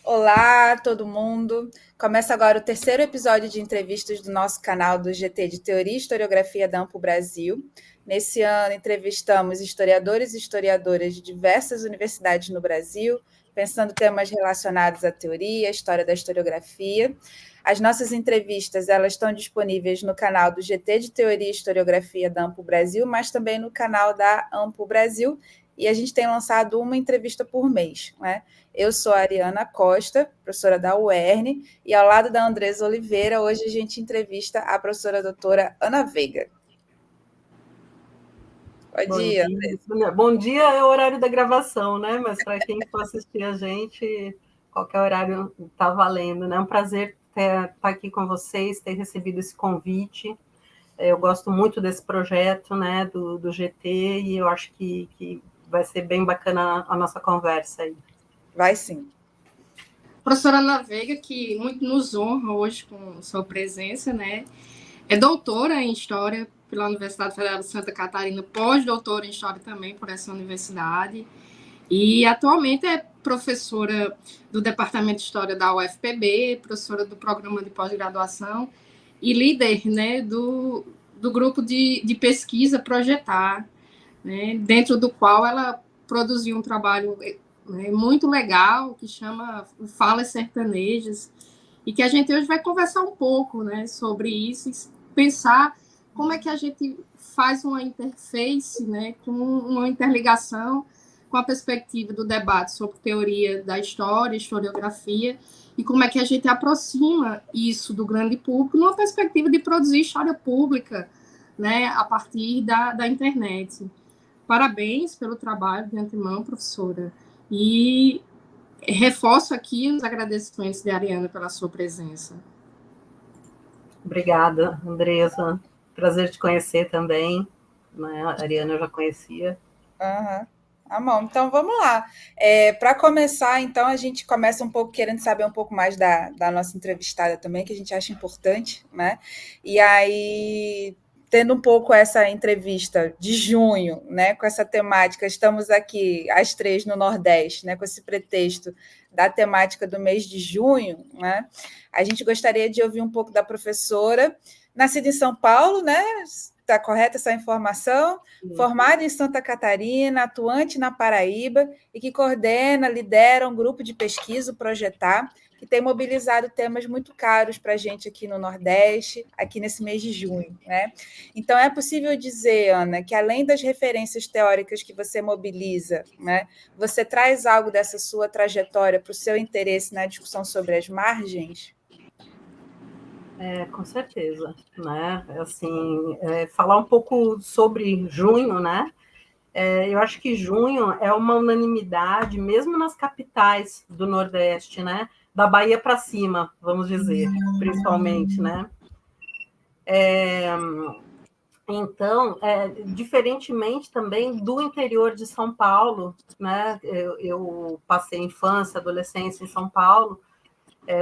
Olá, todo mundo. Começa agora o terceiro episódio de entrevistas do nosso canal do GT de Teoria e Historiografia da Ampo Brasil. Nesse ano, entrevistamos historiadores e historiadoras de diversas universidades no Brasil, pensando temas relacionados à teoria, à história da historiografia. As nossas entrevistas elas estão disponíveis no canal do GT de Teoria e Historiografia da Ampo Brasil, mas também no canal da Ampo Brasil, e a gente tem lançado uma entrevista por mês, né? Eu sou a Ariana Costa, professora da UERN, e ao lado da Andresa Oliveira, hoje a gente entrevista a professora doutora Ana Veiga. Bom Bom dia. dia. Bom dia é o horário da gravação, né? Mas para quem for assistir a gente, qualquer horário está valendo, né? É um prazer estar aqui com vocês, ter recebido esse convite. Eu gosto muito desse projeto, né, do GT, e eu acho que vai ser bem bacana a nossa conversa aí. Vai sim. Professora Ana Veiga, que muito nos honra hoje com sua presença, né? É doutora em História pela Universidade Federal de Santa Catarina, pós-doutora em História também por essa universidade, e atualmente é professora do Departamento de História da UFPB, professora do Programa de Pós-Graduação e líder, né, do grupo de pesquisa Projetar, né, dentro do qual ela produziu um trabalho muito legal, que chama Falas Sertanejas, e que a gente hoje vai conversar um pouco, né, sobre isso, e pensar como é que a gente faz uma interface, né, com uma interligação com a perspectiva do debate sobre teoria da história, historiografia, e como é que a gente aproxima isso do grande público numa perspectiva de produzir história pública, né, a partir da internet. Parabéns pelo trabalho de antemão, professora. E reforço aqui os agradecimentos de Ariana pela sua presença. Obrigada, Andresa. Prazer te conhecer também, né? A Ariana eu já conhecia. Uhum. Tá bom, então vamos lá. Para começar, então, a gente começa um pouco querendo saber um pouco mais da nossa entrevistada também, que a gente acha importante, né? E aí, tendo um pouco essa entrevista de junho, né, com essa temática, estamos aqui as três no Nordeste, né, com esse pretexto da temática do mês de junho, né? A gente gostaria de ouvir um pouco da professora, nascida em São Paulo, né? Está correta essa informação? Formada em Santa Catarina, atuante na Paraíba e que coordena, lidera um grupo de pesquisa, o Projetar, que tem mobilizado temas muito caros para a gente aqui no Nordeste, aqui nesse mês de junho, né? Então, é possível dizer, Ana, que além das referências teóricas que você mobiliza, né, você traz algo dessa sua trajetória para o seu interesse na discussão sobre as margens? Com certeza, né? Assim, falar um pouco sobre junho, né? Eu acho que junho é uma unanimidade, mesmo nas capitais do Nordeste, né? Da Bahia para cima, vamos dizer, principalmente, né? Então, diferentemente também do interior de São Paulo, né? Eu passei infância, adolescência em São Paulo,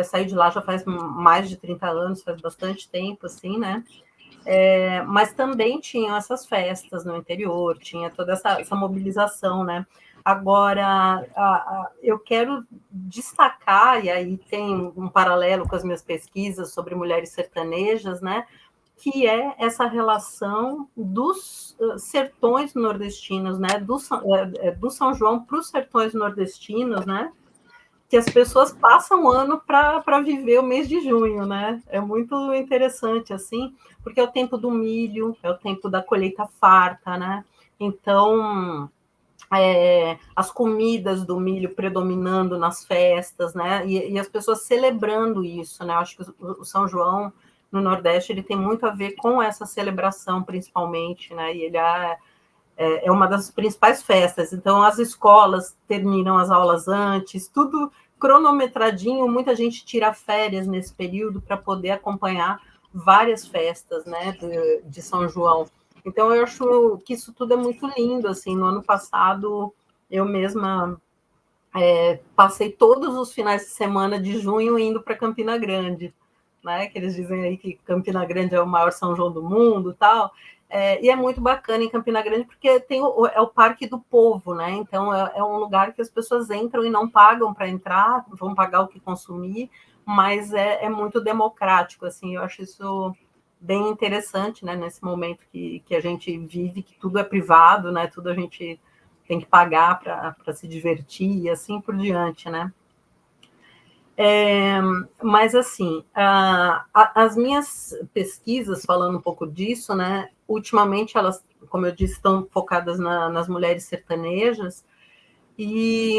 saí de lá já faz mais de 30 anos, faz bastante tempo, assim, né? Mas também tinham essas festas no interior, tinha toda essa mobilização, né? Agora, eu quero destacar, e aí tem um paralelo com as minhas pesquisas sobre mulheres sertanejas, né? Que é essa relação dos sertões nordestinos, né? Do São João para os sertões nordestinos, né? Que as pessoas passam o ano para viver o mês de junho, né? É muito interessante, assim, porque é o tempo do milho, é o tempo da colheita farta, né? Então, as comidas do milho predominando nas festas, né? E as pessoas celebrando isso, né? Eu acho que o São João, no Nordeste, ele tem muito a ver com essa celebração, principalmente, né? E ele é uma das principais festas. Então, as escolas terminam as aulas antes, tudo cronometradinho, muita gente tira férias nesse período para poder acompanhar várias festas, né, de São João. Então, eu acho que isso tudo é muito lindo, assim. No ano passado, eu mesma passei todos os finais de semana de junho indo para Campina Grande, né, que eles dizem aí que Campina Grande é o maior São João do mundo, tal. E é muito bacana em Campina Grande, porque tem é o Parque do Povo, né? Então, é um lugar que as pessoas entram e não pagam para entrar, vão pagar o que consumir, mas é muito democrático, assim, eu acho isso bem interessante, né? Nesse momento que a gente vive, que tudo é privado, né? Tudo a gente tem que pagar para se divertir e assim por diante, né? Mas, assim, as minhas pesquisas, falando um pouco disso, né, ultimamente elas, como eu disse, estão focadas nas mulheres sertanejas, e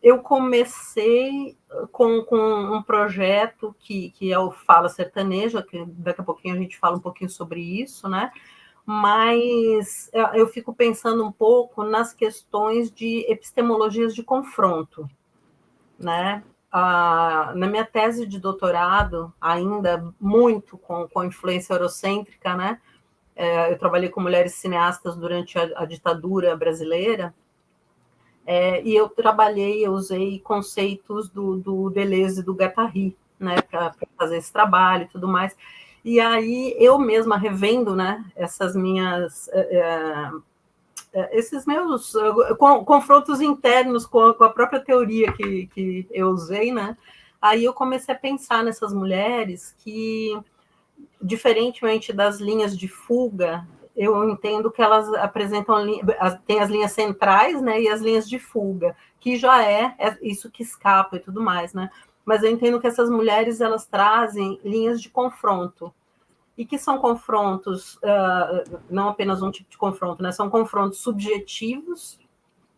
eu comecei com um projeto que é o Fala Sertaneja, que daqui a pouquinho a gente fala um pouquinho sobre isso, né, mas eu fico pensando um pouco nas questões de epistemologias de confronto, né? Na minha tese de doutorado, ainda muito com influência eurocêntrica, né? Eu trabalhei com mulheres cineastas durante a ditadura brasileira, e eu usei conceitos do Deleuze e do Guattari, né, para fazer esse trabalho e tudo mais. E aí eu mesma revendo, né, essas minhas esses meus confrontos internos com a própria teoria que eu usei, né? Aí eu comecei a pensar nessas mulheres que, diferentemente das linhas de fuga, eu entendo que elas apresentam tem as linhas centrais, né, e as linhas de fuga, que já é isso que escapa e tudo mais, né? Mas eu entendo que essas mulheres elas trazem linhas de confronto, e que são confrontos, não apenas um tipo de confronto, né? São confrontos subjetivos,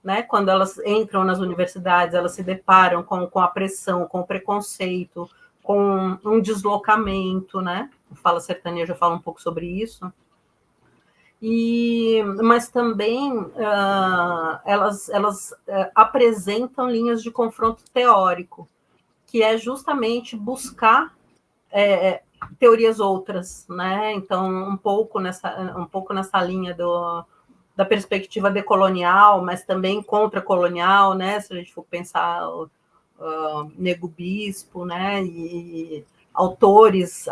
né? Quando elas entram nas universidades, elas se deparam com a pressão, com o preconceito, com um deslocamento, né? O Fala Sertaneja fala um pouco sobre isso. Mas também elas apresentam linhas de confronto teórico, que é justamente buscar teorias outras, né? Então, um pouco nessa linha da perspectiva decolonial, mas também contracolonial, né? Se a gente for pensar Nego Bispo, né? E autoras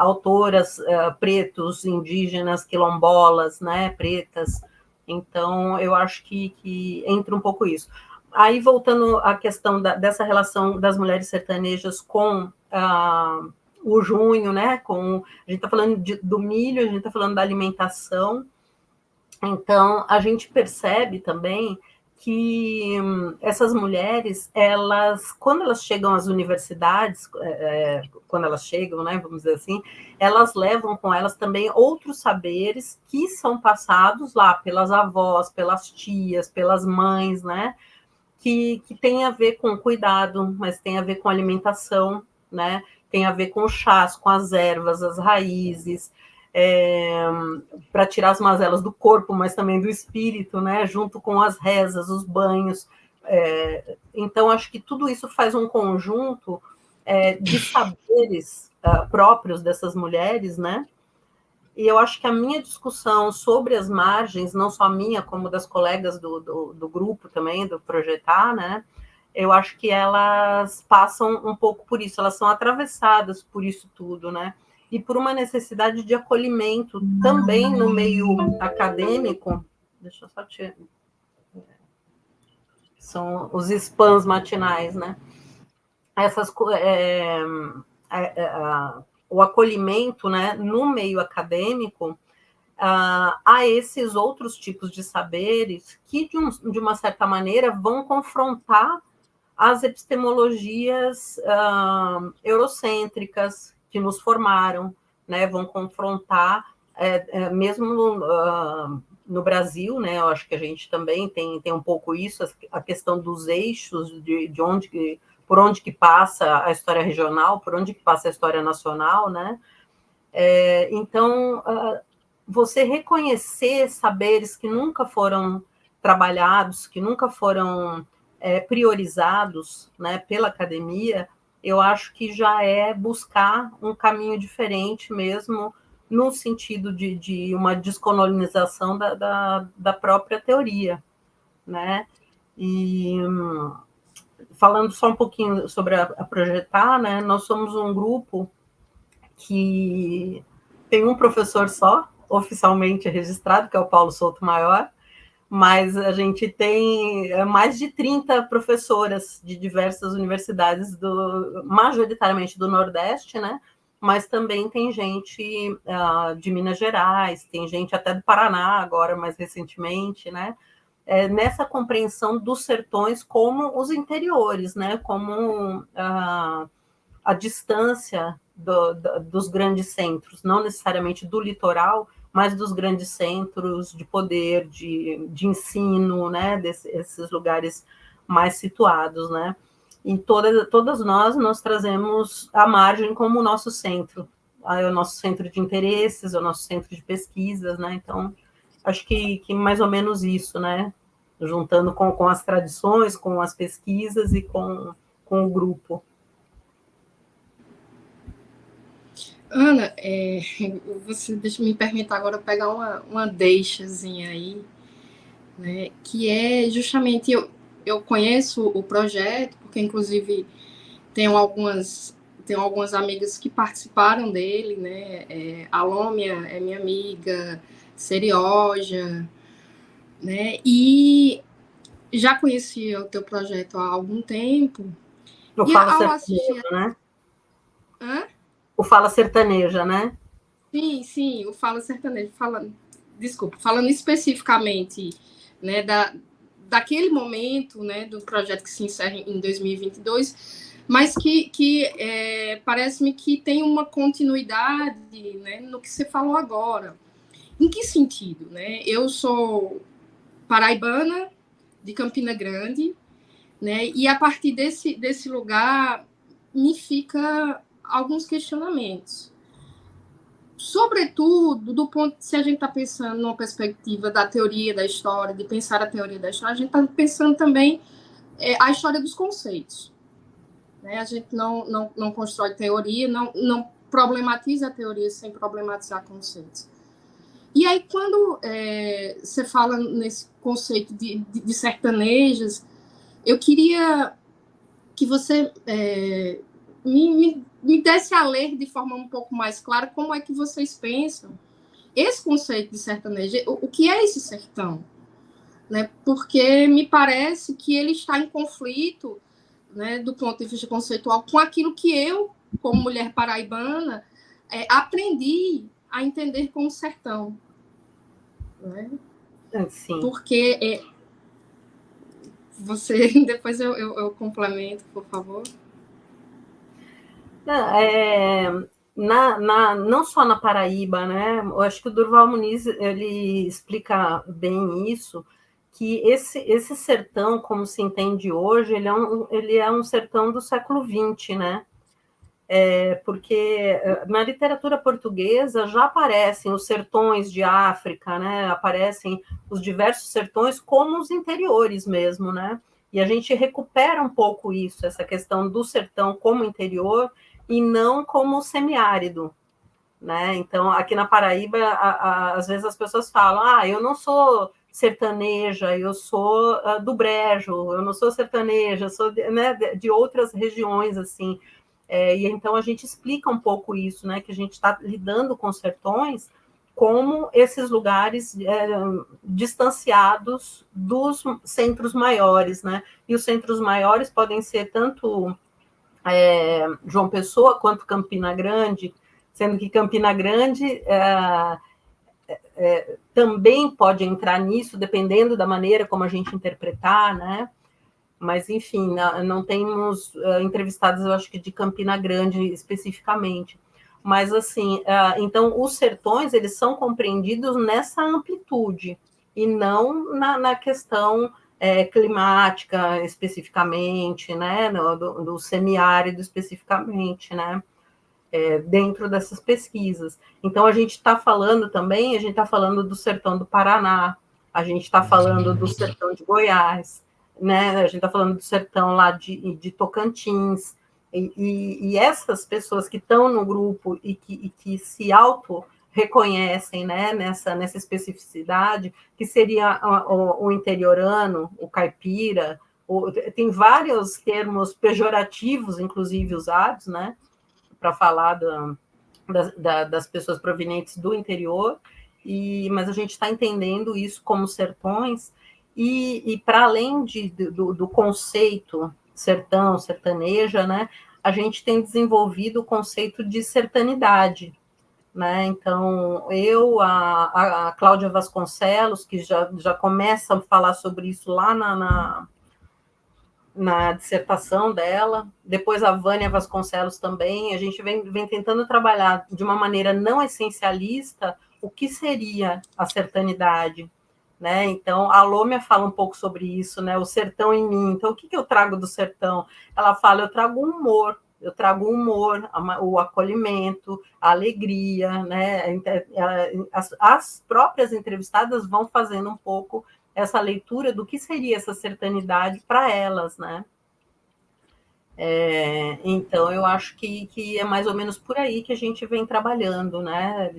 pretos, indígenas, quilombolas, né? Pretas. Então, eu acho que entra um pouco isso. Aí, voltando à questão dessa relação das mulheres sertanejas com o junho, né? A gente está falando do milho, a gente está falando da alimentação. Então, a gente percebe também que essas mulheres, quando elas chegam às universidades, quando elas chegam, né, vamos dizer assim, elas levam com elas também outros saberes que são passados lá pelas avós, pelas tias, pelas mães, né, que tem a ver com cuidado, mas tem a ver com alimentação, né, tem a ver com os chás, com as ervas, as raízes, para tirar as mazelas do corpo, mas também do espírito, né? Junto com as rezas, os banhos. Então, acho que tudo isso faz um conjunto de saberes próprios dessas mulheres, né? E eu acho que a minha discussão sobre as margens, não só a minha, como das colegas do grupo também, do Projetar, né? Eu acho que elas passam um pouco por isso, elas são atravessadas por isso tudo, né? E por uma necessidade de acolhimento também no meio acadêmico. Deixa eu só tirar. São os spams matinais, né? O acolhimento, né, no meio acadêmico a esses outros tipos de saberes que, de uma certa maneira, vão confrontar as epistemologias eurocêntricas que nos formaram, né, vão confrontar, mesmo no Brasil, né, eu acho que a gente também tem um pouco isso, a questão dos eixos, por onde que passa a história regional, por onde que passa a história nacional, né? Então, você reconhecer saberes que nunca foram trabalhados, que nunca foram priorizados, né, pela academia, eu acho que já é buscar um caminho diferente mesmo, no sentido de uma descolonização da própria teoria, né? E falando só um pouquinho sobre a Projetar, né, nós somos um grupo que tem um professor só, oficialmente registrado, que é o Paulo Souto Maior, mas a gente tem mais de 30 professoras de diversas universidades, majoritariamente do Nordeste, né? Mas também tem gente de Minas Gerais, tem gente até do Paraná agora, mais recentemente, né? Nessa compreensão dos sertões como os interiores, né? Como a distância dos grandes centros, não necessariamente do litoral, mas dos grandes centros de poder, de ensino, né? Desses lugares mais situados, né? E todas nós trazemos a margem como o nosso centro, é o nosso centro de interesses, é o nosso centro de pesquisas, né? Então, acho que mais ou menos isso, né? Juntando com as tradições, com as pesquisas e com o grupo. Ana, você deixa me permitir agora pegar uma deixazinha aí, né? Que é justamente eu conheço o projeto, porque inclusive tenho algumas amigas que participaram dele, né? A Lômia é minha amiga, Serioja, né? E já conhecia o teu projeto há algum tempo. O Fala Sertaneja, né? Hã? O Fala Sertaneja, né? Sim, o Fala Sertanejo. Falando especificamente, né, daquele momento, né, do projeto que se encerra em 2022, mas que parece-me que tem uma continuidade, né, no que você falou agora. Em que sentido? Né? Eu sou paraibana, de Campina Grande, né, e a partir desse lugar me fica alguns questionamentos. Sobretudo, do ponto, se a gente está pensando numa perspectiva da teoria da história, de pensar a teoria da história, a gente está pensando também a história dos conceitos. Né? A gente não constrói teoria, não problematiza a teoria sem problematizar conceitos. E aí, quando você fala nesse conceito de sertanejas, eu queria que você me desse a ler de forma um pouco mais clara como é que vocês pensam esse conceito de sertanejo, o que é esse sertão? Né? Porque me parece que ele está em conflito, né, do ponto de vista conceitual, com aquilo que eu, como mulher paraibana, aprendi a entender como sertão. Né? Sim. Porque você, depois eu complemento, por favor. Não só na Paraíba, né? Eu acho que o Durval Muniz ele explica bem isso, que esse sertão, como se entende hoje, ele é um sertão do século XX, né? Porque na literatura portuguesa já aparecem os sertões de África, né? Aparecem os diversos sertões como os interiores mesmo, né? E a gente recupera um pouco isso, essa questão do sertão como interior e não como semiárido, né? Então, aqui na Paraíba, às vezes as pessoas falam, eu não sou sertaneja, eu sou do Brejo, eu não sou sertaneja, eu sou de outras regiões, assim. E então a gente explica um pouco isso, né? Que a gente está lidando com sertões como esses lugares distanciados dos centros maiores, né? E os centros maiores podem ser tanto João Pessoa quanto Campina Grande, sendo que Campina Grande também pode entrar nisso, dependendo da maneira como a gente interpretar, né? Mas, enfim, não temos entrevistados, eu acho que de Campina Grande especificamente. Mas, assim, então, os sertões, eles são compreendidos nessa amplitude, e não na questão climática especificamente, né, do semiárido especificamente, né, dentro dessas pesquisas. Então, a gente está falando também, do sertão do Paraná, a gente está falando do sertão de Goiás, né? A gente está falando do sertão lá de Tocantins, e essas pessoas que estão no grupo e que se auto-reconhecem, né, nessa especificidade, que seria o interiorano, o caipira, tem vários termos pejorativos, inclusive, usados, né, para falar das pessoas provenientes do interior, mas a gente está entendendo isso como sertões, e para além do conceito sertão, sertaneja, né, a gente tem desenvolvido o conceito de sertanidade, né? Então, a Cláudia Vasconcelos, que já começa a falar sobre isso lá na dissertação dela, depois a Vânia Vasconcelos também, a gente vem tentando trabalhar de uma maneira não essencialista o que seria a sertanidade, né? Então, a Lômia fala um pouco sobre isso, né? O sertão em mim. Então, o que eu trago do sertão? Ela fala, eu trago humor, o acolhimento, a alegria, né? As próprias entrevistadas vão fazendo um pouco essa leitura do que seria essa sertanidade para elas, né? Então, eu acho que é mais ou menos por aí que a gente vem trabalhando, né?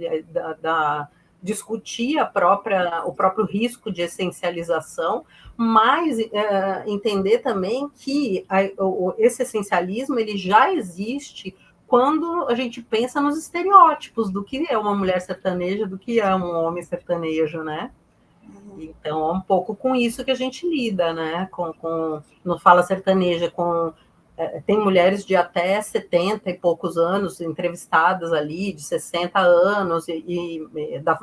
Discutir o próprio risco de essencialização, mas entender também que esse essencialismo ele já existe quando a gente pensa nos estereótipos do que é uma mulher sertaneja, do que é um homem sertanejo, né? Então, é um pouco com isso que a gente lida, né? No Fala Sertaneja, tem mulheres de até 70 e poucos anos entrevistadas ali, de 60 anos,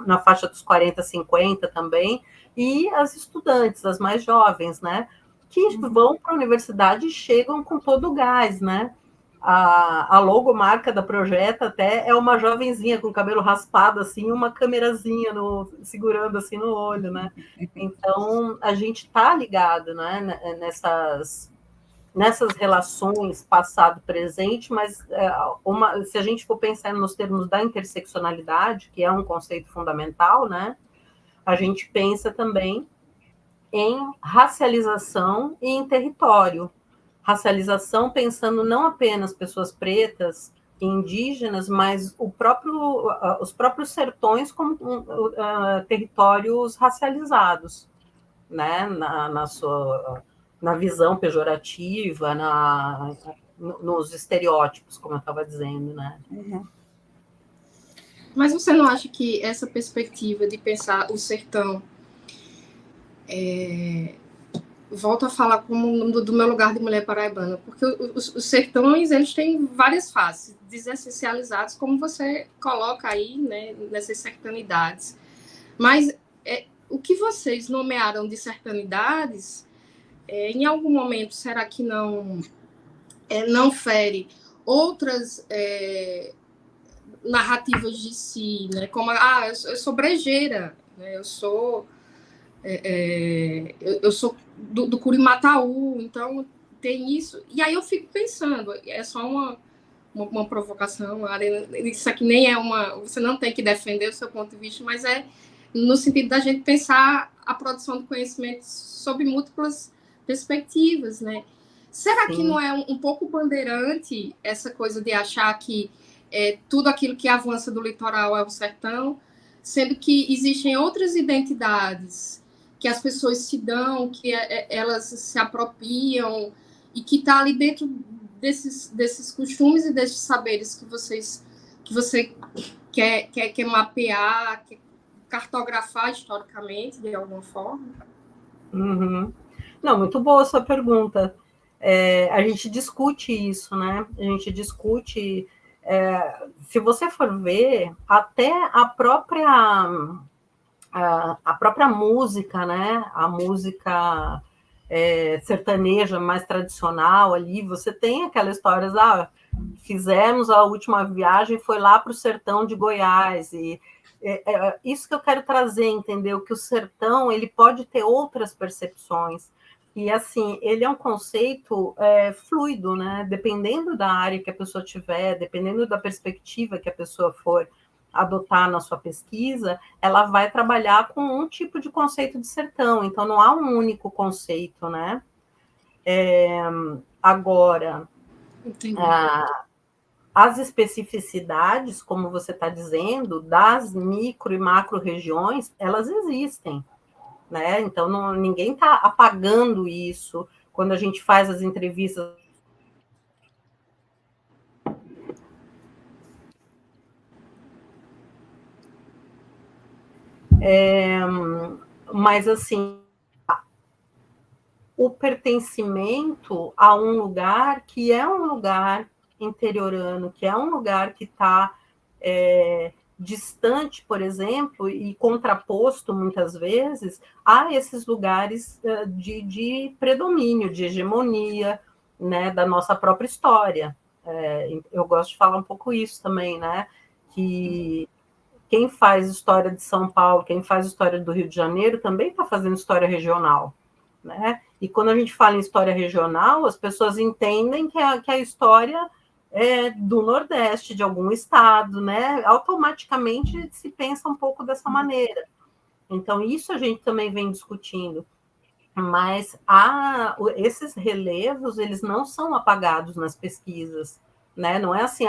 na faixa dos 40, 50 também, e as estudantes, as mais jovens, né? Que vão para a universidade e chegam com todo o gás, né? A logomarca da Projeta até é uma jovenzinha com cabelo raspado, assim, uma câmerazinha segurando assim no olho, né? Então, a gente está ligado, né, nessas relações passado-presente, mas se a gente for pensar nos termos da interseccionalidade, que é um conceito fundamental, né, a gente pensa também em racialização e em território. Racialização pensando não apenas pessoas pretas e indígenas, mas os próprios sertões como territórios racializados, né, na visão pejorativa, nos estereótipos, como eu estava dizendo, né? Uhum. Mas você não acha que essa perspectiva de pensar o sertão volto a falar como do meu lugar de mulher paraibana, porque os sertões, eles têm várias faces, desessencializados, como você coloca aí, né, nessas sertanidades. Mas o que vocês nomearam de sertanidades, em algum momento, será que não fere outras narrativas de si, né? Como, eu sou brejeira, né? Eu sou do Curimataú, então tem isso. E aí eu fico pensando, é só uma provocação, isso aqui nem é você não tem que defender o seu ponto de vista, mas é no sentido da gente pensar a produção de conhecimento sob múltiplas perspectivas, né? Será Sim. que não é um pouco bandeirante essa coisa de achar que tudo aquilo que avança do litoral é o sertão, sendo que existem outras identidades que as pessoas se dão, que elas se apropriam e que está ali dentro desses costumes e desses saberes que você quer mapear, quer cartografar historicamente de alguma forma? Uhum. Não, muito boa a sua pergunta. A gente discute isso, né? A gente discute. Se você for ver, até a própria música, né? A música sertaneja mais tradicional ali, você tem aquelas histórias, fizemos a última viagem, foi lá para o sertão de Goiás, e isso que eu quero trazer, entendeu? Que o sertão, ele pode ter outras percepções, e assim, ele é um conceito fluido, né? Dependendo da área que a pessoa tiver, dependendo da perspectiva que a pessoa for adotar na sua pesquisa, ela vai trabalhar com um tipo de conceito de sertão, então não há um único conceito, né? Agora, as especificidades, como você está dizendo, das micro e macro regiões, elas existem, né? Então, ninguém está apagando isso. Quando a gente faz as entrevistas Mas, assim, o pertencimento a um lugar que é um lugar interiorano, que é um lugar que está distante, por exemplo, e contraposto, muitas vezes, a esses lugares de predomínio, de hegemonia, né, da nossa própria história. Eu gosto de falar um pouco isso também, né, que quem faz história de São Paulo, quem faz história do Rio de Janeiro, também está fazendo história regional, né? E quando a gente fala em história regional, as pessoas entendem que a história é do Nordeste, de algum estado, né? Automaticamente se pensa um pouco dessa maneira. Então, isso a gente também vem discutindo. Mas esses relevos, eles não são apagados nas pesquisas, né? Não é assim,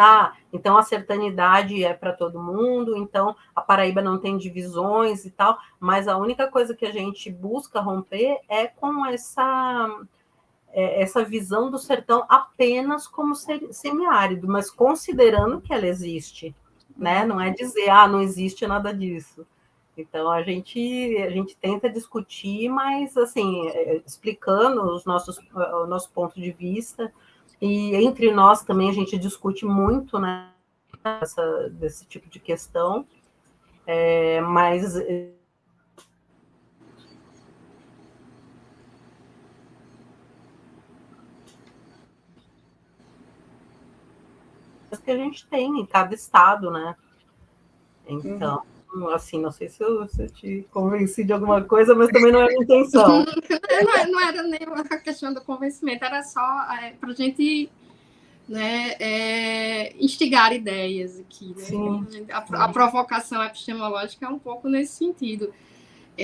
então a sertanidade é para todo mundo, então a Paraíba não tem divisões e tal, mas a única coisa que a gente busca romper é com essa visão do sertão apenas como semiárido, mas considerando que ela existe, né? Não é dizer, não existe nada disso. Então, a gente tenta discutir, mas, assim, explicando o nosso ponto de vista, e entre nós também a gente discute muito, né, desse tipo de questão, mas... que a gente tem em cada estado, né? Então... assim, não sei se eu te convenci de alguma coisa, mas também não era a intenção. Não era nem a questão do convencimento, era só para a gente, né, instigar ideias aqui. Né? Sim. A provocação epistemológica é um pouco nesse sentido.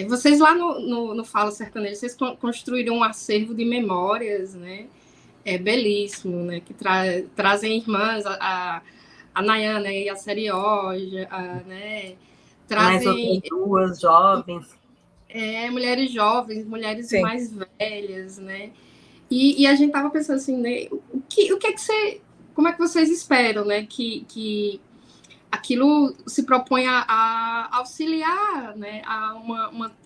Vocês lá no Fala Sertanejo, vocês construíram um acervo de memórias, né? Belíssimo, né? Que trazem irmãs, a Nayana e a Serioja, né? Mais outras duas jovens. Mulheres jovens, mulheres Sim. mais velhas, né? E a gente tava pensando assim, né? O que é que você... Como é que vocês esperam, né? Que aquilo se propõe a auxiliar, né? A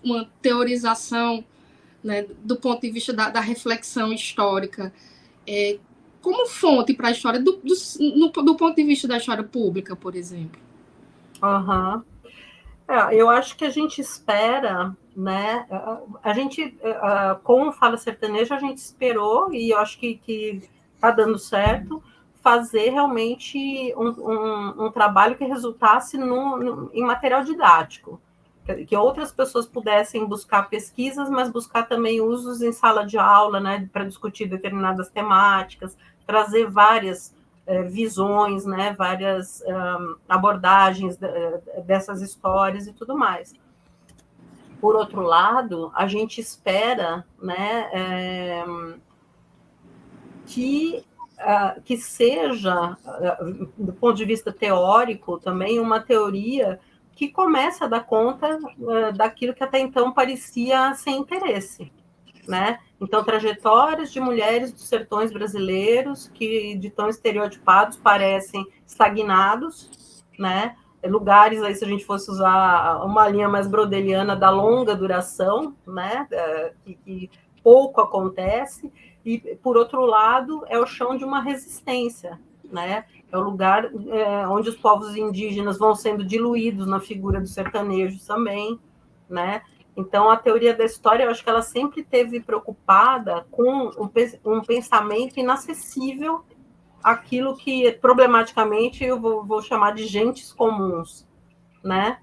uma teorização, né? Do ponto de vista da reflexão histórica. Como fonte para a história, do ponto de vista da história pública, por exemplo. Uhum. Eu acho que a gente espera, né? A gente, com o Fala Sertanejo, a gente esperou, e eu acho que está dando certo, fazer realmente um trabalho que resultasse em material didático, que outras pessoas pudessem buscar pesquisas, mas buscar também usos em sala de aula, né, para discutir determinadas temáticas, trazer várias visões, né, várias abordagens dessas histórias e tudo mais. Por outro lado, a gente espera, né, que seja, do ponto de vista teórico, também uma teoria que comece a dar conta daquilo que até então parecia sem interesse, né? Então, trajetórias de mulheres dos sertões brasileiros que, de tão estereotipados, parecem estagnados, né? Lugares, aí, se a gente fosse usar uma linha mais brodeliana, da longa duração, né? Que pouco acontece, e, por outro lado, é o chão de uma resistência, né? É o lugar onde os povos indígenas vão sendo diluídos na figura do sertanejo também, né? Então, a teoria da história, eu acho que ela sempre esteve preocupada com um pensamento inacessível àquilo que, problematicamente, eu vou chamar de gentes comuns, né?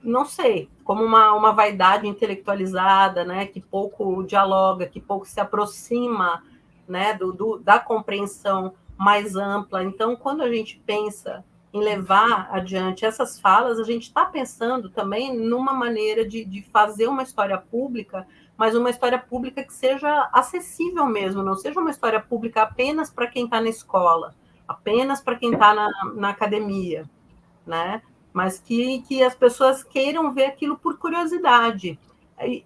Não sei, como uma vaidade intelectualizada, né? Que pouco dialoga, que pouco se aproxima, né? Da compreensão mais ampla. Então, quando a gente pensa em levar adiante essas falas, a gente está pensando também numa maneira de fazer uma história pública, mas uma história pública que seja acessível mesmo, não seja uma história pública apenas para quem está na escola, apenas para quem está na academia, né? Mas que as pessoas queiram ver aquilo por curiosidade.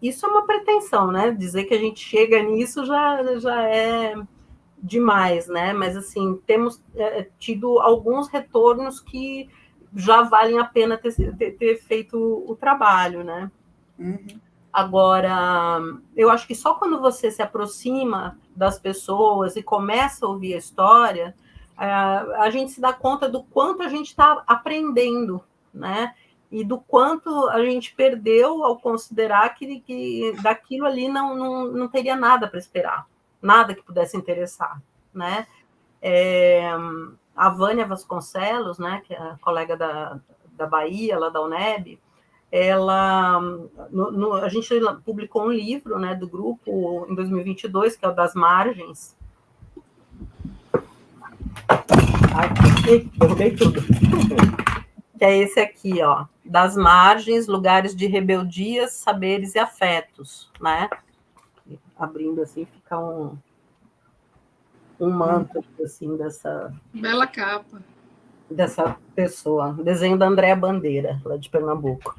Isso é uma pretensão, né? Dizer que a gente chega nisso já é demais, né? Mas, assim, temos tido alguns retornos que já valem a pena ter feito o trabalho, né? Uhum. Agora, eu acho que só quando você se aproxima das pessoas e começa a ouvir a história, a gente se dá conta do quanto a gente está aprendendo, né? E do quanto a gente perdeu ao considerar que daquilo ali não teria nada para esperar, nada que pudesse interessar, né? A Vânia Vasconcelos, né, que é a colega da Bahia, lá da UNEB, a gente publicou um livro, né, do grupo em 2022, que é o Das Margens. Ai, derrubei tudo. Que é esse aqui, ó, Das Margens, Lugares de Rebeldias, Saberes e Afetos, né? Abrindo assim, fica um manto, assim, dessa... Bela capa. Dessa pessoa, desenho da Andréa Bandeira, lá de Pernambuco.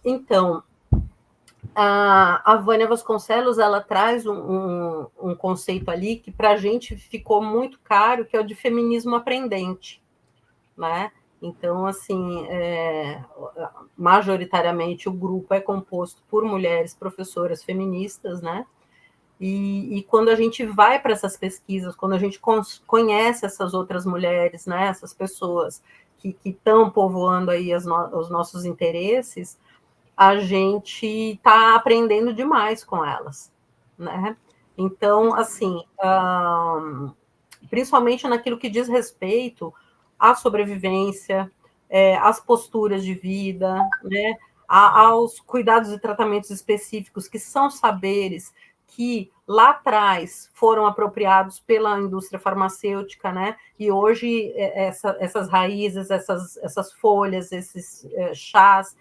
Então, a Vânia Vasconcelos, ela traz um conceito ali que para a gente ficou muito caro, que é o de feminismo aprendente, né? Então, assim, majoritariamente o grupo é composto por mulheres professoras feministas, né? E quando a gente vai para essas pesquisas, quando a gente conhece essas outras mulheres, né, essas pessoas que estão povoando aí os nossos interesses, a gente está aprendendo demais com elas, né? Então, assim, principalmente naquilo que diz respeito à sobrevivência, às posturas de vida, né, aos cuidados e tratamentos específicos, que são saberes que lá atrás foram apropriados pela indústria farmacêutica, né? E hoje essas raízes, essas folhas, esses chás,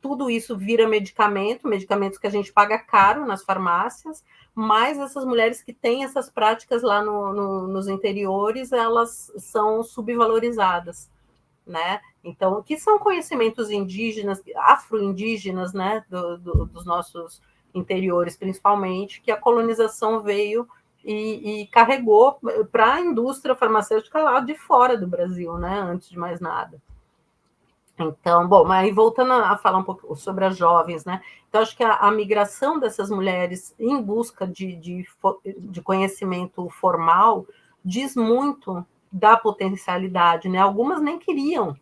tudo isso vira medicamentos que a gente paga caro nas farmácias, mas essas mulheres que têm essas práticas lá nos interiores, elas são subvalorizadas, né? Então, que são conhecimentos indígenas, afro-indígenas, né, dos nossos interiores, principalmente, que a colonização veio e carregou para a indústria farmacêutica lá de fora do Brasil, né, antes de mais nada. Então, bom, mas voltando a falar um pouco sobre as jovens, né? Então, acho que a migração dessas mulheres em busca de conhecimento formal diz muito da potencialidade, né? Algumas nem queriam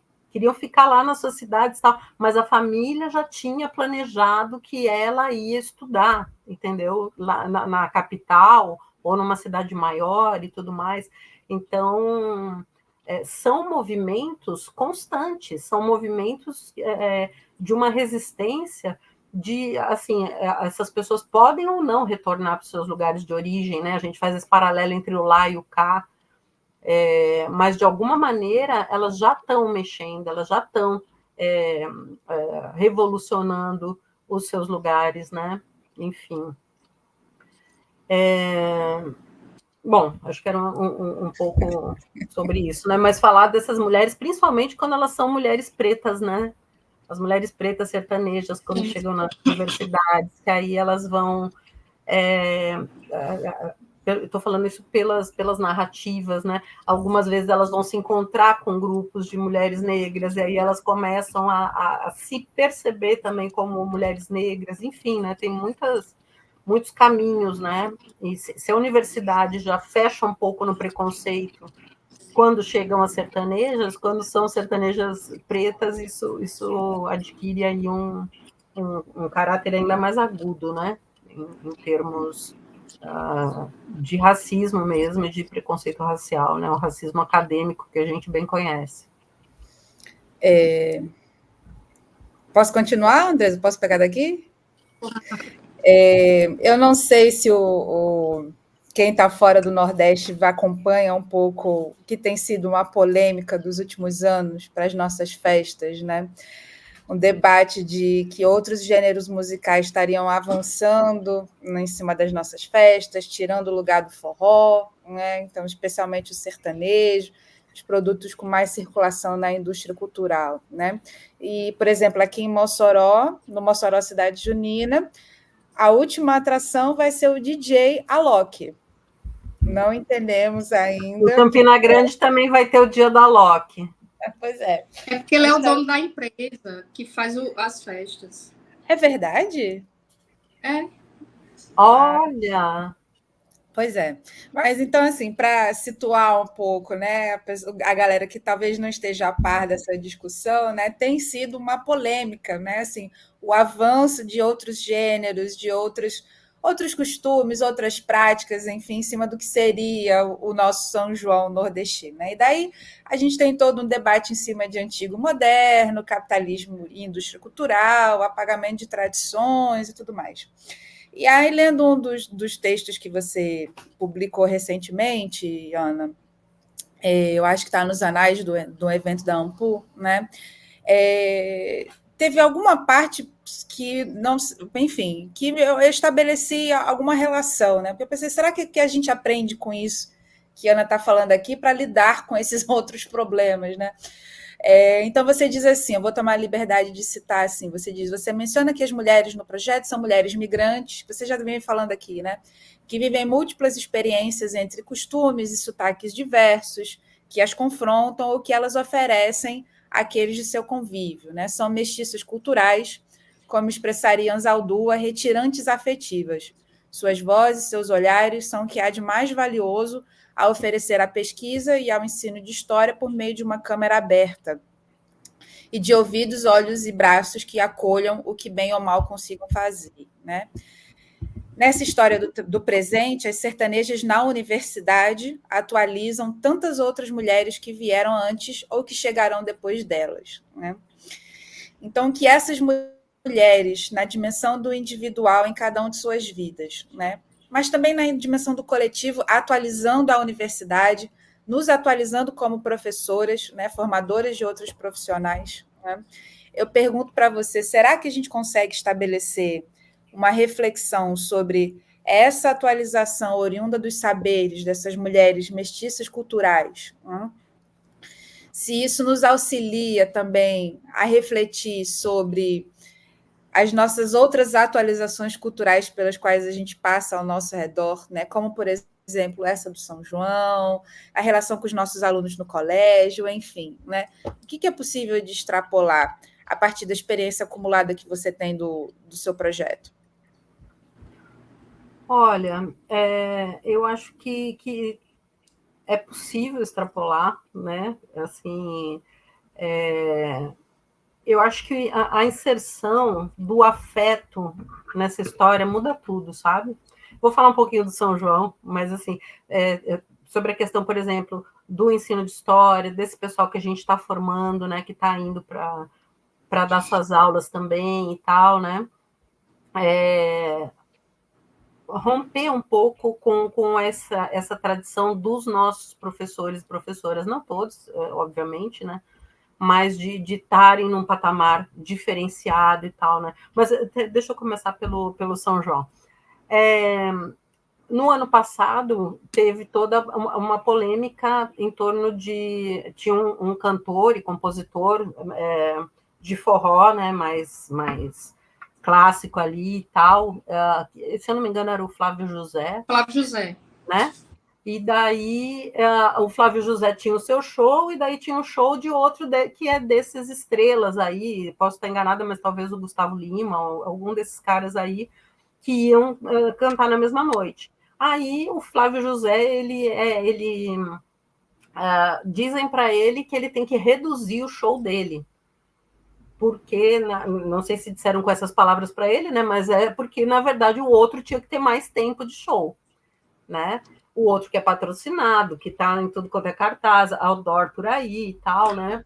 ficar lá nas suas cidades, tal, mas a família já tinha planejado que ela ia estudar, entendeu? Lá na capital ou numa cidade maior e tudo mais. Então, são movimentos constantes, são movimentos de uma resistência de, assim, essas pessoas podem ou não retornar para os seus lugares de origem, né? A gente faz esse paralelo entre o lá e o cá, mas de alguma maneira elas já estão mexendo, elas já estão revolucionando os seus lugares, né? Enfim. Bom, acho que era um pouco sobre isso, né? Mas falar dessas mulheres, principalmente quando elas são mulheres pretas, né? As mulheres pretas sertanejas, quando chegam nas universidades, que aí elas vão... eu estou falando isso pelas narrativas, né? Algumas vezes elas vão se encontrar com grupos de mulheres negras, e aí elas começam a se perceber também como mulheres negras, enfim, né? Tem muitos caminhos, né? E se a universidade já fecha um pouco no preconceito quando chegam as sertanejas, quando são sertanejas pretas, isso adquire aí um caráter ainda mais agudo, né? Em termos de racismo mesmo e de preconceito racial, né? O racismo acadêmico que a gente bem conhece. Posso continuar, Andrés? Posso pegar daqui? Eu não sei se quem está fora do Nordeste acompanha um pouco o que tem sido uma polêmica dos últimos anos para as nossas festas, né? Um debate de que outros gêneros musicais estariam avançando em cima das nossas festas, tirando o lugar do forró, né? Então, especialmente o sertanejo, os produtos com mais circulação na indústria cultural, né? E, por exemplo, aqui em Mossoró, no Mossoró Cidade Junina, a última atração vai ser o DJ Alok. Não entendemos ainda. O Campina Grande também vai ter o dia da Alok. Pois é. É porque ele é o dono da empresa que faz as festas. É verdade? É. Olha! Pois é. Mas então, assim, para situar um pouco, né, a galera que talvez não esteja a par dessa discussão, né, tem sido uma polêmica, né, assim, o avanço de outros gêneros, de outros costumes, outras práticas, enfim, em cima do que seria o nosso São João nordestino, né? E daí a gente tem todo um debate em cima de antigo moderno, capitalismo e indústria cultural, apagamento de tradições e tudo mais. E aí, lendo um dos textos que você publicou recentemente, Ana, eu acho que está nos anais do evento da Ampu, né? Teve alguma parte que não, enfim, que eu estabeleci alguma relação, né? Porque eu pensei, será que a gente aprende com isso que a Ana está falando aqui para lidar com esses outros problemas, né? Então você diz assim, eu vou tomar a liberdade de citar assim, você menciona que as mulheres no projeto são mulheres migrantes, você já vem falando aqui, né? Que vivem múltiplas experiências entre costumes e sotaques diversos, que as confrontam ou que elas oferecem àqueles de seu convívio, né? São mestiças culturais, como expressaria Anzaldúa, retirantes afetivas. Suas vozes, seus olhares são o que há de mais valioso a oferecer à pesquisa e ao ensino de história por meio de uma câmera aberta e de ouvidos, olhos e braços que acolham o que bem ou mal consigam fazer, né? Nessa história do presente, as sertanejas na universidade atualizam tantas outras mulheres que vieram antes ou que chegarão depois delas, né? Então, que essas mulheres, na dimensão do individual em cada uma de suas vidas, né? Mas também na dimensão do coletivo, atualizando a universidade, nos atualizando como professoras, né, formadoras de outros profissionais, né? Eu pergunto para você, será que a gente consegue estabelecer uma reflexão sobre essa atualização oriunda dos saberes dessas mulheres mestiças culturais, né? Se isso nos auxilia também a refletir sobre as nossas outras atualizações culturais pelas quais a gente passa ao nosso redor, né? Como, por exemplo, essa do São João, a relação com os nossos alunos no colégio, enfim, né? O que é possível de extrapolar a partir da experiência acumulada que você tem do seu projeto? Olha, eu acho que é possível extrapolar, né? Assim, eu acho que a inserção do afeto nessa história muda tudo, sabe? Vou falar um pouquinho do São João, mas assim, sobre a questão, por exemplo, do ensino de história, desse pessoal que a gente está formando, né? Que está indo para dar suas aulas também e tal, né? Romper um pouco com essa tradição dos nossos professores e professoras, não todos, obviamente, né? Mas de estarem num patamar diferenciado e tal, né? Mas deixa eu começar pelo São João. No ano passado, teve toda uma polêmica em torno de... Tinha um cantor e compositor de forró, né? Mais clássico ali e tal. Se eu não me engano, era o Flávio José. Flávio José. Né? E daí o Flávio José tinha o seu show, e daí tinha um show de outro que é desses estrelas aí, posso estar enganada, mas talvez o Gustavo Lima, ou algum desses caras aí, que iam cantar na mesma noite. Aí o Flávio José, dizem para ele que ele tem que reduzir o show dele, porque, não sei se disseram com essas palavras para ele, né? Mas é porque, na verdade, o outro tinha que ter mais tempo de show, né? O outro que é patrocinado, que está em tudo quanto é cartaz, outdoor por aí e tal, né?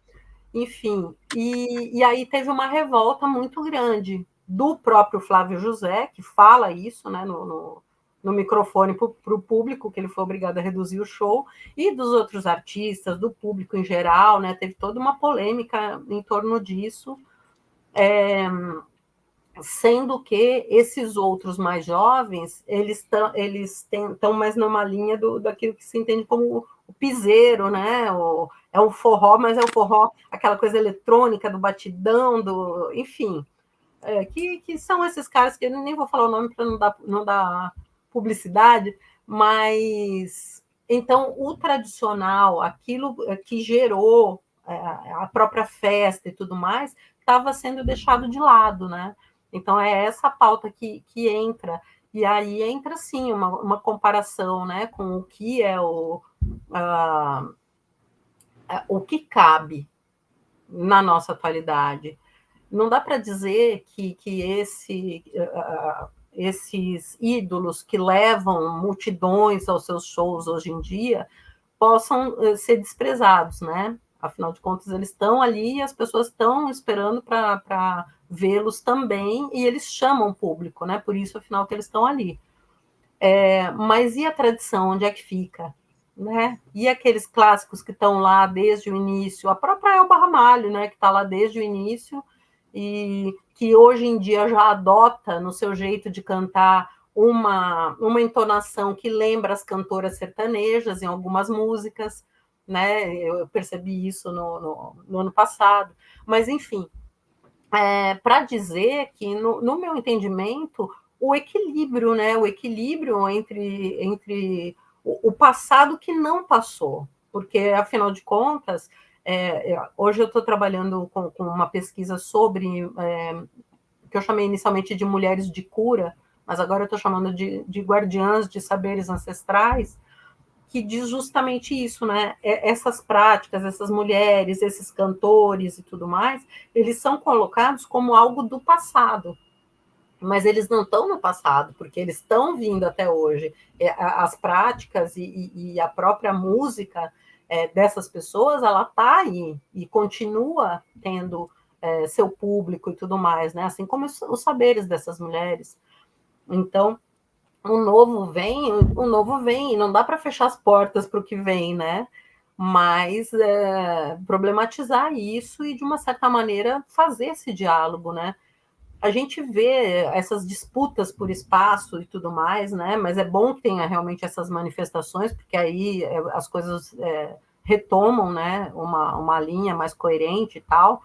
Enfim, e aí teve uma revolta muito grande do próprio Flávio José, que fala isso, né, no microfone para o público, que ele foi obrigado a reduzir o show, e dos outros artistas, do público em geral, né? Teve toda uma polêmica em torno disso, sendo que esses outros mais jovens, eles estão mais numa linha daquilo que se entende como o piseiro, né? É um forró, mas é o forró, aquela coisa eletrônica do batidão, enfim, que são esses caras que eu nem vou falar o nome para não dar publicidade, mas então o tradicional, aquilo que gerou a própria festa e tudo mais, estava sendo deixado de lado, né? Então, é essa pauta que entra. E aí entra, sim, uma comparação, né, com o que é o que cabe na nossa atualidade. Não dá para dizer que esses ídolos que levam multidões aos seus shows hoje em dia possam ser desprezados, né? Afinal de contas, eles estão ali e as pessoas estão esperando para vê-los também, e eles chamam o público, né? Por isso, afinal, que eles estão ali. Mas e a tradição, onde é que fica? Né? E aqueles clássicos que estão lá desde o início, a própria Elba Ramalho, né, que está lá desde o início, e que hoje em dia já adota no seu jeito de cantar uma entonação que lembra as cantoras sertanejas em algumas músicas, né? Eu percebi isso no ano passado. Mas, enfim, para dizer que, no meu entendimento, o equilíbrio, né? O equilíbrio entre o passado que não passou, porque, afinal de contas, hoje eu estou trabalhando com uma pesquisa sobre, que eu chamei inicialmente de mulheres de cura, mas agora eu estou chamando de guardiãs de saberes ancestrais, que diz justamente isso, né? Essas práticas, essas mulheres, esses cantores e tudo mais, eles são colocados como algo do passado, mas eles não estão no passado, porque eles estão vindo até hoje. As práticas e a própria música dessas pessoas, ela está aí e continua tendo seu público e tudo mais, né? Assim como os saberes dessas mulheres. Então, o novo vem, e não dá para fechar as portas para o que vem, né? Mas problematizar isso e, de uma certa maneira, fazer esse diálogo, né? A gente vê essas disputas por espaço e tudo mais, né? Mas é bom que tenha realmente essas manifestações, porque aí as coisas retomam, né? Uma linha mais coerente e tal.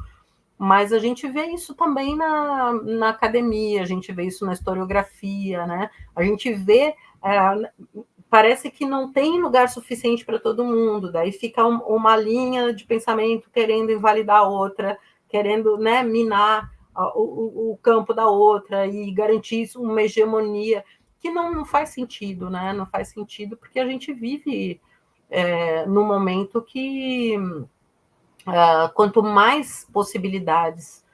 Mas a gente vê isso também na academia, a gente vê isso na historiografia, né? A gente vê, parece que não tem lugar suficiente para todo mundo, daí fica uma linha de pensamento querendo invalidar a outra, querendo, né, minar o campo da outra e garantir uma hegemonia que não faz sentido, né? Não faz sentido porque a gente vive num momento que quanto mais possibilidades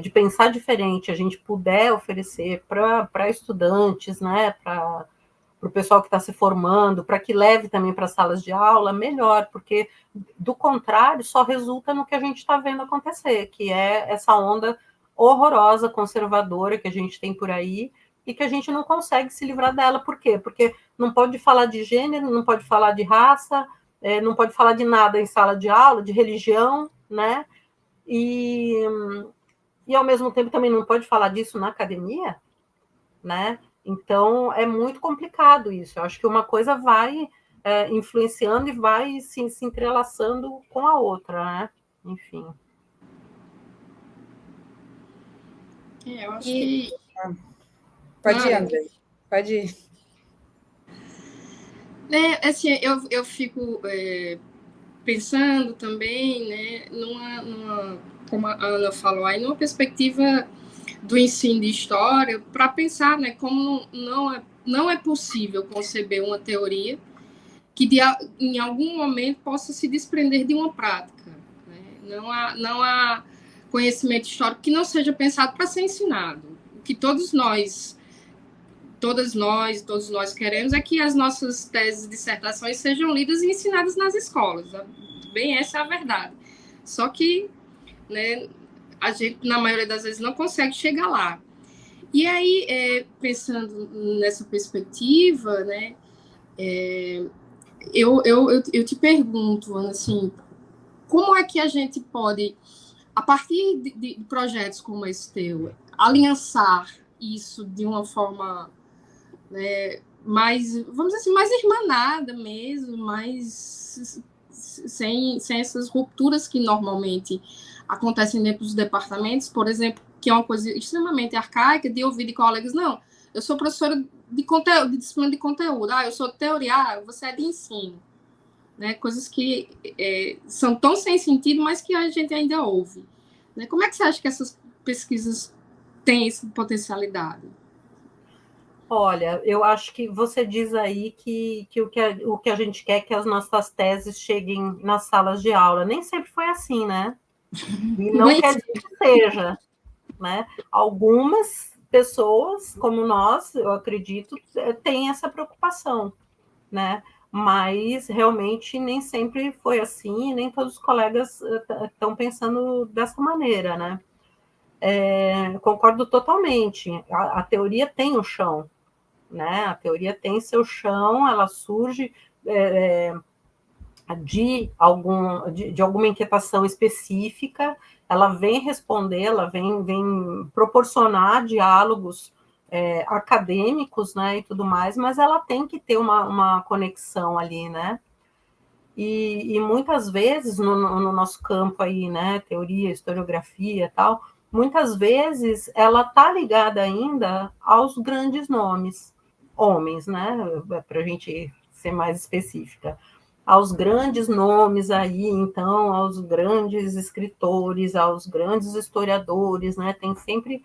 de pensar diferente a gente puder oferecer para estudantes, né, para o pessoal que está se formando, para que leve também para salas de aula, melhor, porque, do contrário, só resulta no que a gente está vendo acontecer, que é essa onda horrorosa, conservadora que a gente tem por aí, e que a gente não consegue se livrar dela. Por quê? Porque não pode falar de gênero, não pode falar de raça, não pode falar de nada em sala de aula, de religião, né? E ao mesmo tempo também não pode falar disso na academia, né? Então é muito complicado isso. Eu acho que uma coisa vai influenciando e vai se entrelaçando com a outra, né? Enfim. Eu acho que... Pode ir, André. Pode ir. Assim, eu fico pensando também, né, como a Ana falou aí, numa perspectiva do ensino de história, para pensar, né, como não é possível conceber uma teoria que em algum momento possa se desprender de uma prática. Né? Não há conhecimento histórico que não seja pensado para ser ensinado. O que todos nós queremos é que as nossas teses e dissertações sejam lidas e ensinadas nas escolas. Bem, essa é a verdade. Só que, né, a gente, na maioria das vezes, não consegue chegar lá. E aí, pensando nessa perspectiva, né, eu te pergunto, Ana, assim, como é que a gente pode, a partir de projetos como esse teu, aliançar isso de uma forma, né, mais, vamos dizer assim, mais irmanada mesmo, mais sem essas rupturas que normalmente acontecem dentro dos departamentos, por exemplo, que é uma coisa extremamente arcaica, de ouvir de colegas, não, eu sou professora de conteúdo, de disciplina de conteúdo, eu sou de teoria, você é de ensino. né? Coisas que são tão sem sentido, mas que a gente ainda ouve. Né? Como é que você acha que essas pesquisas têm essa potencialidade? Olha, eu acho que você diz aí que o que a gente quer é que as nossas teses cheguem nas salas de aula. Nem sempre foi assim, né? E não quer dizer que seja, né? Algumas pessoas, como nós, eu acredito, têm essa preocupação, né? Mas realmente nem sempre foi assim, nem todos os colegas estão pensando dessa maneira, né? Concordo totalmente. A teoria tem o chão, né? A teoria tem seu chão, ela surge de alguma inquietação específica, ela vem responder, ela vem proporcionar diálogos acadêmicos, né, e tudo mais, mas ela tem que ter uma conexão ali, né? E muitas vezes no nosso campo aí, né, teoria, historiografia, tal, muitas vezes ela está ligada ainda aos grandes nomes, homens, né, para a gente ser mais específica, aos grandes nomes aí, então, aos grandes escritores, aos grandes historiadores, né, tem sempre...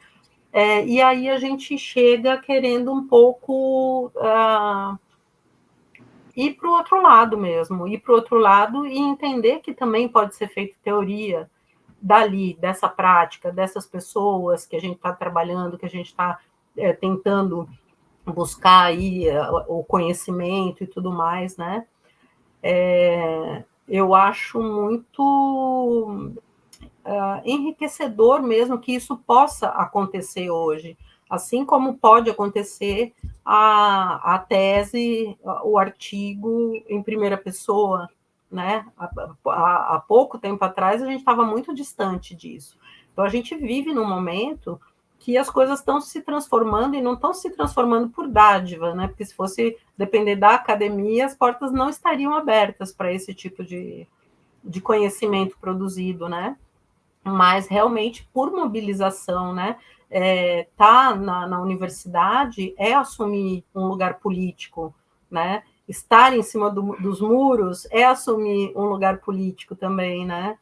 e aí a gente chega querendo um pouco ir para o outro lado mesmo, ir para o outro lado e entender que também pode ser feita teoria dali, dessa prática, dessas pessoas que a gente está trabalhando, que a gente está tentando buscar aí o conhecimento e tudo mais, né? Eu acho muito enriquecedor mesmo que isso possa acontecer hoje, assim como pode acontecer a tese, o artigo em primeira pessoa, né? Há pouco tempo atrás a gente estava muito distante disso. Então a gente vive num momento que as coisas estão se transformando e não estão se transformando por dádiva, né? Porque se fosse depender da academia, as portas não estariam abertas para esse tipo de conhecimento produzido, né? Mas realmente por mobilização, né? Tá na universidade é assumir um lugar político, né? Estar em cima dos muros é assumir um lugar político também, né?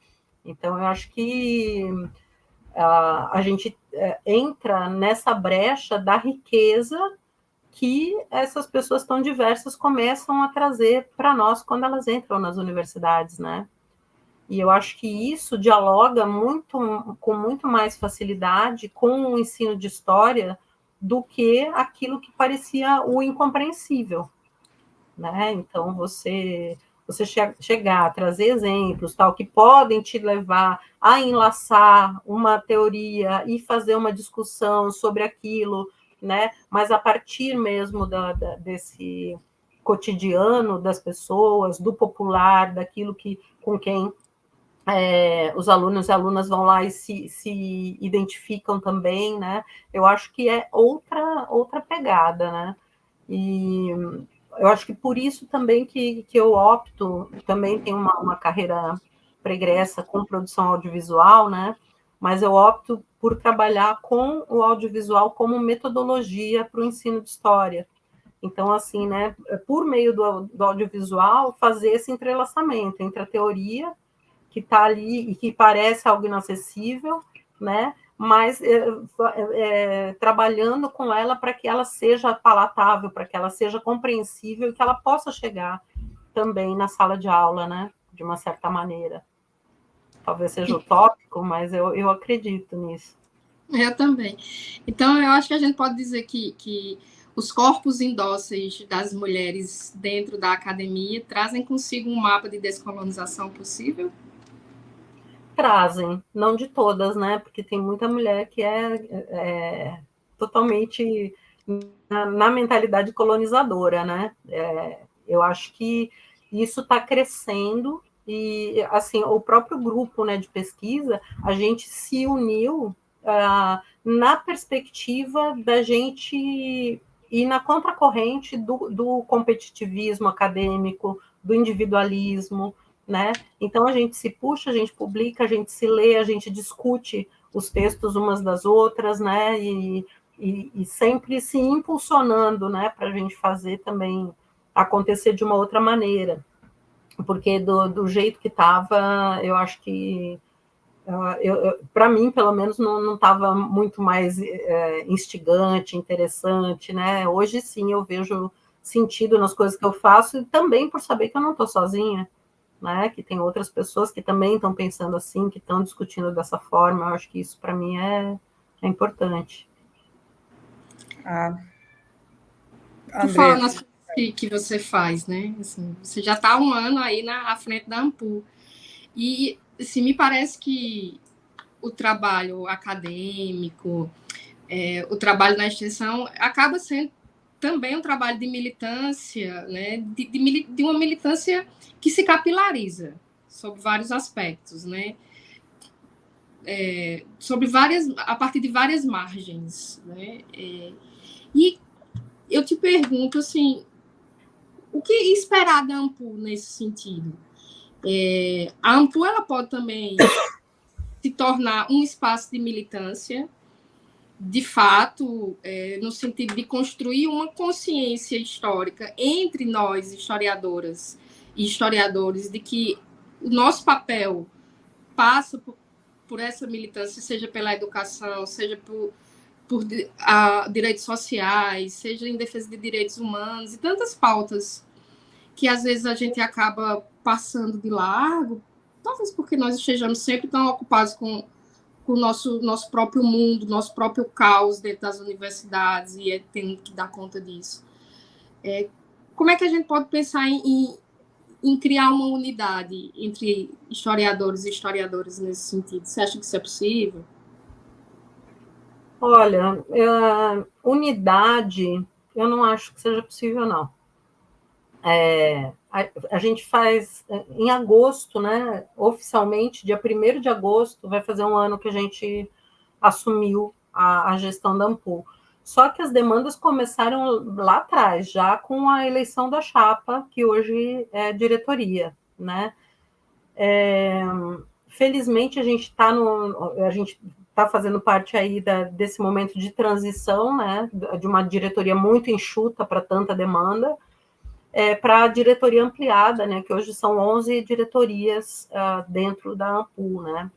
Então eu acho que a gente entra nessa brecha da riqueza que essas pessoas tão diversas começam a trazer para nós quando elas entram nas universidades, né? E eu acho que isso dialoga com muito mais facilidade com o ensino de história do que aquilo que parecia o incompreensível, né? Então, você chegar, trazer exemplos, tal, que podem te levar a enlaçar uma teoria e fazer uma discussão sobre aquilo, né? Mas a partir mesmo desse cotidiano das pessoas, do popular, daquilo que com quem os alunos e alunas vão lá e se identificam também, né? Eu acho que é outra pegada, né? E eu acho que por isso também que eu opto, também tenho uma carreira pregressa com produção audiovisual, né? Mas eu opto por trabalhar com o audiovisual como metodologia para o ensino de história. Então, assim, né, por meio do audiovisual, fazer esse entrelaçamento entre a teoria que está ali e que parece algo inacessível, né? Mas trabalhando com ela para que ela seja palatável, para que ela seja compreensível e que ela possa chegar também na sala de aula, né? De uma certa maneira. Talvez seja utópico, mas eu acredito nisso. Eu também. Então, eu acho que a gente pode dizer que os corpos indóceis das mulheres dentro da academia trazem consigo um mapa de descolonização possível? Trazem, não de todas, né? Porque tem muita mulher que é totalmente na mentalidade colonizadora, né? Eu acho que isso está crescendo e, assim, o próprio grupo, né, de pesquisa, a gente se uniu na perspectiva da gente ir na contracorrente do competitivismo acadêmico, do individualismo, né? Então a gente se puxa, a gente publica, a gente se lê, a gente discute os textos umas das outras, né? E sempre se impulsionando, né? Para a gente fazer também acontecer de uma outra maneira. porque do jeito que estava, eu acho que, para mim, pelo menos, não estava muito mais instigante, interessante, né? Hoje, sim, eu vejo sentido nas coisas que eu faço, e também por saber que eu não estou sozinha, né? Que tem outras pessoas que também estão pensando assim, que estão discutindo dessa forma. Eu acho que isso, para mim, é importante. Tu fala nas coisas que você faz, né? Assim, você já está há um ano aí à frente da Ampul. E, assim, me parece que o trabalho acadêmico, o trabalho na extensão, acaba sendo também um trabalho de militância, né? De uma militância que se capilariza sobre vários aspectos, né? A partir de várias margens, né? E eu te pergunto, assim, o que esperar da Ampul nesse sentido? A Ampul, ela pode também se tornar um espaço de militância, de fato, no sentido de construir uma consciência histórica entre nós, historiadoras e historiadores, de que o nosso papel passa por essa militância, seja pela educação, seja por direitos sociais, seja em defesa de direitos humanos, e tantas pautas que às vezes a gente acaba passando de largo, talvez porque nós estejamos sempre tão ocupados com o nosso próprio mundo, nosso próprio caos dentro das universidades, e tendo que dar conta disso. Como é que a gente pode pensar em criar uma unidade entre historiadores e historiadoras nesse sentido? Você acha que isso é possível? Olha, unidade, eu não acho que seja possível, não. A gente faz em agosto, né? Oficialmente, dia 1º de agosto, vai fazer um ano que a gente assumiu a gestão da Ampul. Só que as demandas começaram lá atrás, já com a eleição da chapa, que hoje é diretoria, né? Felizmente, a gente está fazendo parte aí desse momento de transição, né? De uma diretoria muito enxuta para tanta demanda, para a diretoria ampliada, né, que hoje são 11 diretorias dentro da Ampul, né.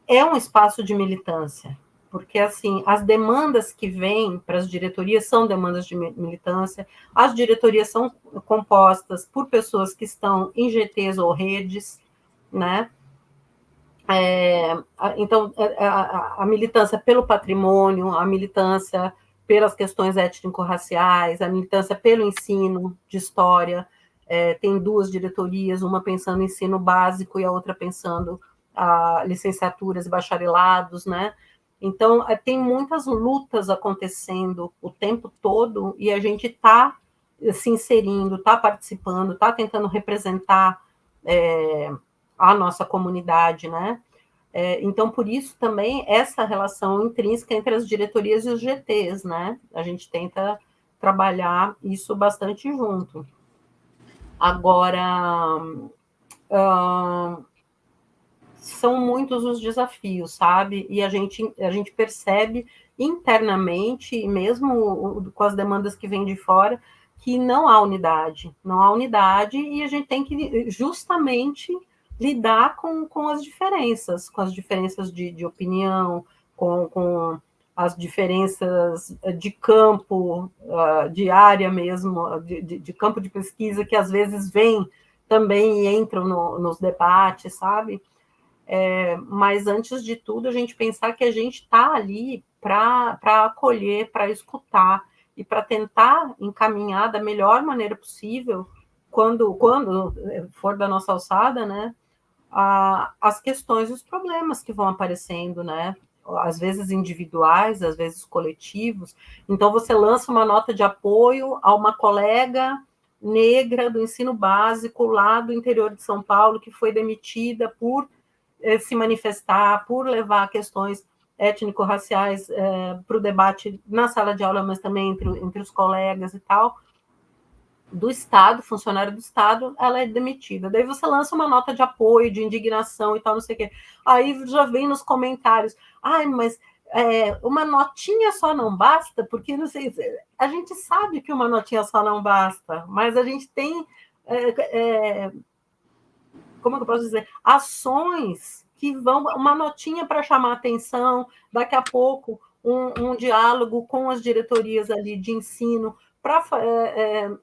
É um espaço de militância, porque, assim, as demandas que vêm para as diretorias são demandas de militância, as diretorias são compostas por pessoas que estão em GTs ou redes, né. Então, a militância pelo patrimônio, a militância pelas questões étnico-raciais, a militância pelo ensino de história, tem 2 diretorias, uma pensando em ensino básico e a outra pensando licenciaturas e bacharelados, né? Então, tem muitas lutas acontecendo o tempo todo e a gente está se inserindo, está participando, está tentando representar a nossa comunidade, né? Então, por isso também essa relação intrínseca entre as diretorias e os GTs, né? A gente tenta trabalhar isso bastante junto. Agora, são muitos os desafios, sabe? E a gente percebe internamente, e mesmo com as demandas que vêm de fora, que não há unidade, e a gente tem que justamente lidar com as diferenças de opinião, com as diferenças de campo, de área mesmo, de campo de pesquisa, que às vezes vêm também e entram nos debates, sabe? Mas antes de tudo, a gente pensar que a gente está ali para acolher, para escutar e para tentar encaminhar da melhor maneira possível, quando for da nossa alçada, né, as questões e os problemas que vão aparecendo, né? Às vezes individuais, às vezes coletivos. Então, você lança uma nota de apoio a uma colega negra do ensino básico lá do interior de São Paulo que foi demitida por se manifestar, por levar questões étnico-raciais para o debate na sala de aula, mas também entre os colegas e tal, do Estado, funcionário do Estado, ela é demitida. Daí você lança uma nota de apoio, de indignação e tal, não sei o quê. Aí já vem nos comentários, mas uma notinha só não basta, porque não sei, a gente sabe que uma notinha só não basta, mas a gente tem, como é que eu posso dizer, ações que vão, uma notinha para chamar atenção, daqui a pouco um diálogo com as diretorias ali de ensino, para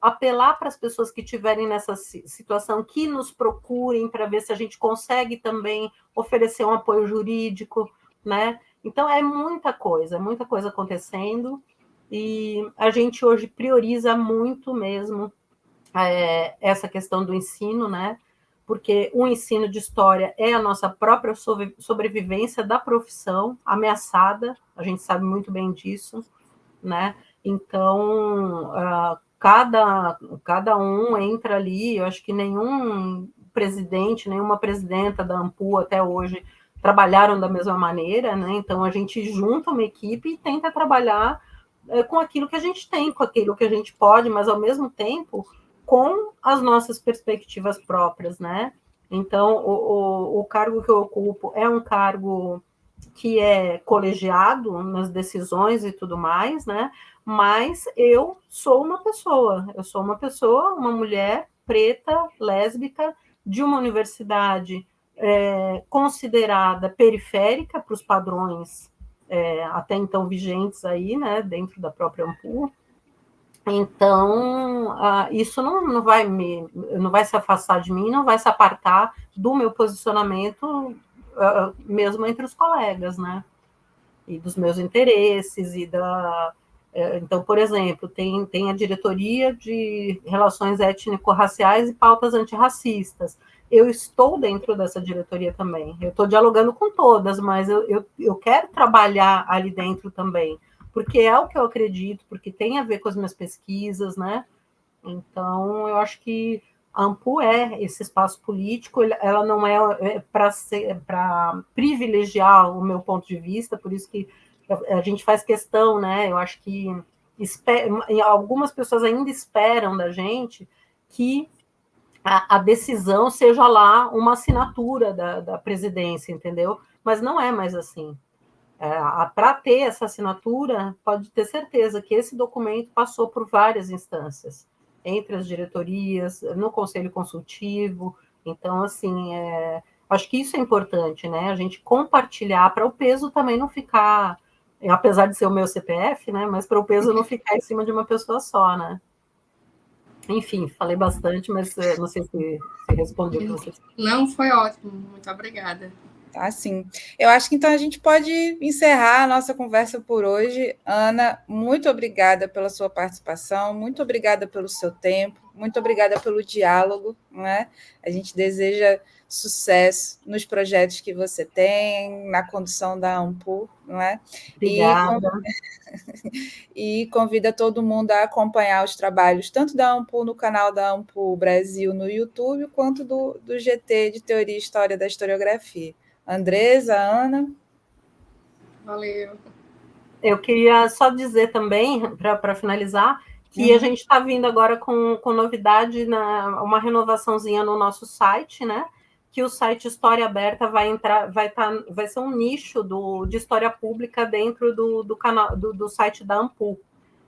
apelar para as pessoas que estiverem nessa situação, que nos procurem para ver se a gente consegue também oferecer um apoio jurídico, né? Então, é muita coisa acontecendo, e a gente hoje prioriza muito mesmo essa questão do ensino, né? Porque o ensino de história é a nossa própria sobrevivência da profissão ameaçada, a gente sabe muito bem disso, né? Então, cada um entra ali, eu acho que nenhum presidente, nenhuma presidenta da AMPU até hoje trabalharam da mesma maneira, né? Então a gente junta uma equipe e tenta trabalhar com aquilo que a gente tem, com aquilo que a gente pode, mas ao mesmo tempo com as nossas perspectivas próprias, né? Então o cargo que eu ocupo é um cargo que é colegiado nas decisões e tudo mais, né? Mas eu sou uma pessoa, uma mulher preta, lésbica, de uma universidade considerada periférica para os padrões até então vigentes aí, né, dentro da própria AMPU. Então, isso não vai se afastar de mim, não vai se apartar do meu posicionamento, mesmo entre os colegas, né? E dos meus interesses, então, por exemplo, tem a diretoria de relações étnico-raciais e pautas antirracistas. Eu estou dentro dessa diretoria também. Eu estou dialogando com todas, mas eu quero trabalhar ali dentro também, porque é o que eu acredito, porque tem a ver com as minhas pesquisas, né? Então, eu acho que a AMPU é esse espaço político, ela não é para privilegiar o meu ponto de vista, por isso que a gente faz questão, né? Eu acho que algumas pessoas ainda esperam da gente que a decisão seja lá uma assinatura da presidência, entendeu? Mas não é mais assim. Para ter essa assinatura, pode ter certeza que esse documento passou por várias instâncias, entre as diretorias, no conselho consultivo. Então, assim, acho que isso é importante, né? A gente compartilhar para o peso também não ficar, apesar de ser o meu CPF, né? Mas para o peso não ficar em cima de uma pessoa só, né? Enfim, falei bastante, mas não sei se respondi o que vocês. Não, foi ótimo. Muito obrigada. Tá, sim. Eu acho que então a gente pode encerrar a nossa conversa por hoje. Ana, muito obrigada pela sua participação, muito obrigada pelo seu tempo, muito obrigada pelo diálogo, né? A gente deseja sucesso nos projetos que você tem, na condução da AMPU, não é? Obrigada. E convida todo mundo a acompanhar os trabalhos, tanto da AMPU no canal da AMPU Brasil no YouTube, quanto do GT de Teoria e História da Historiografia. Andresa, Ana? Valeu. Eu queria só dizer também, para finalizar, que a gente está vindo agora com novidade, uma renovaçãozinha no nosso site, né? Que o site História Aberta vai ser um nicho de história pública dentro do canal do site da AMPU.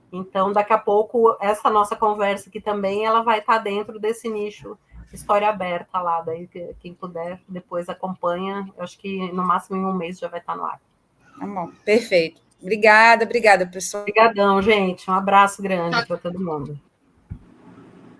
Então, daqui a pouco, essa nossa conversa aqui também, ela vai estar dentro desse nicho História Aberta lá, daí quem puder depois acompanha, eu acho que no máximo em um mês já vai estar no ar. Tá bom, perfeito. Obrigada, pessoal. Obrigadão, gente. Um abraço grande para todo mundo.